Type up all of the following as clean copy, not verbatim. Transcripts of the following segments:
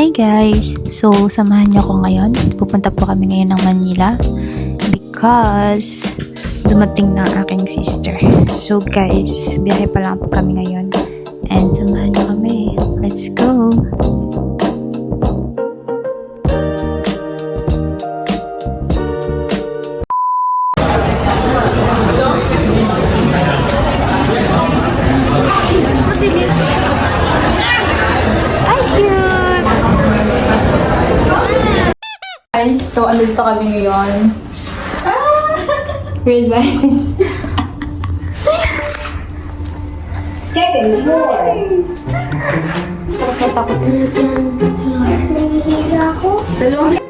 Hi guys! So, samahan niyo ako ngayon. Pupunta po kami ngayon ng Manila because dumating na ang aking sister. So guys, biyahe pa lang po kami ngayon. And samahan niyo kami. Let's go! Guys, so andito kami ngayon. Real biases. Second floor. Takot. Nahihira ako. Dalawang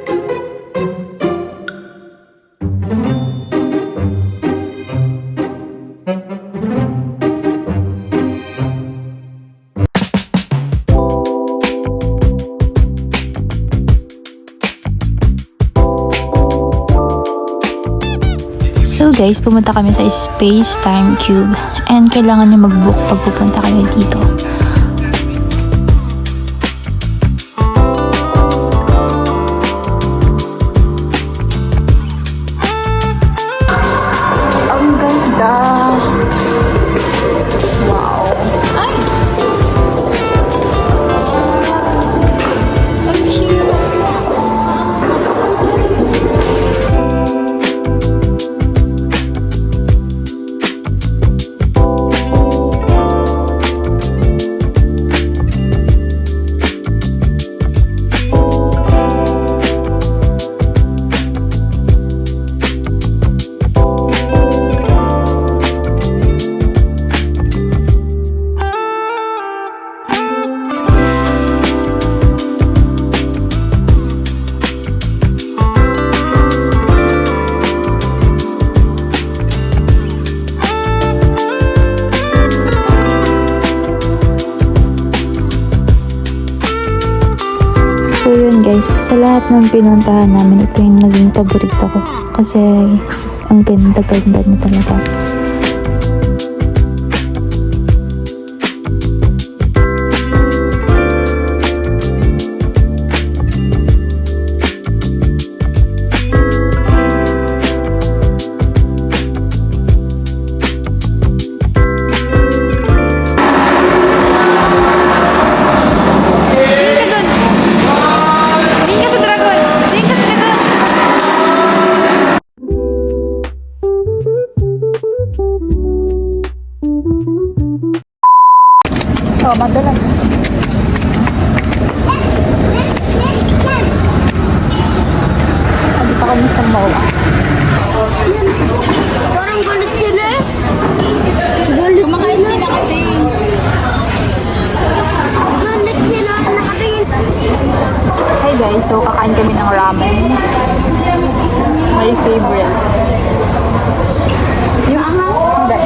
So guys, pumunta kami sa Space Time Cube and kailangan nyo mag-book pag pupunta kayo dito. Ang ganda! Wow! Ay! Ang cute! So yun guys, sa lahat ng pinuntahan namin, ito yung naging paborito ko. Kasi ang ganda-ganda na talaga. Oh, madalas. Andito kami sa mall. Parang galit sila eh. Galit Kumakain sila kasi. Galit sila. Nakatingin. Hi guys, so kakain kami ng ramen. My favorite. Yung hindi.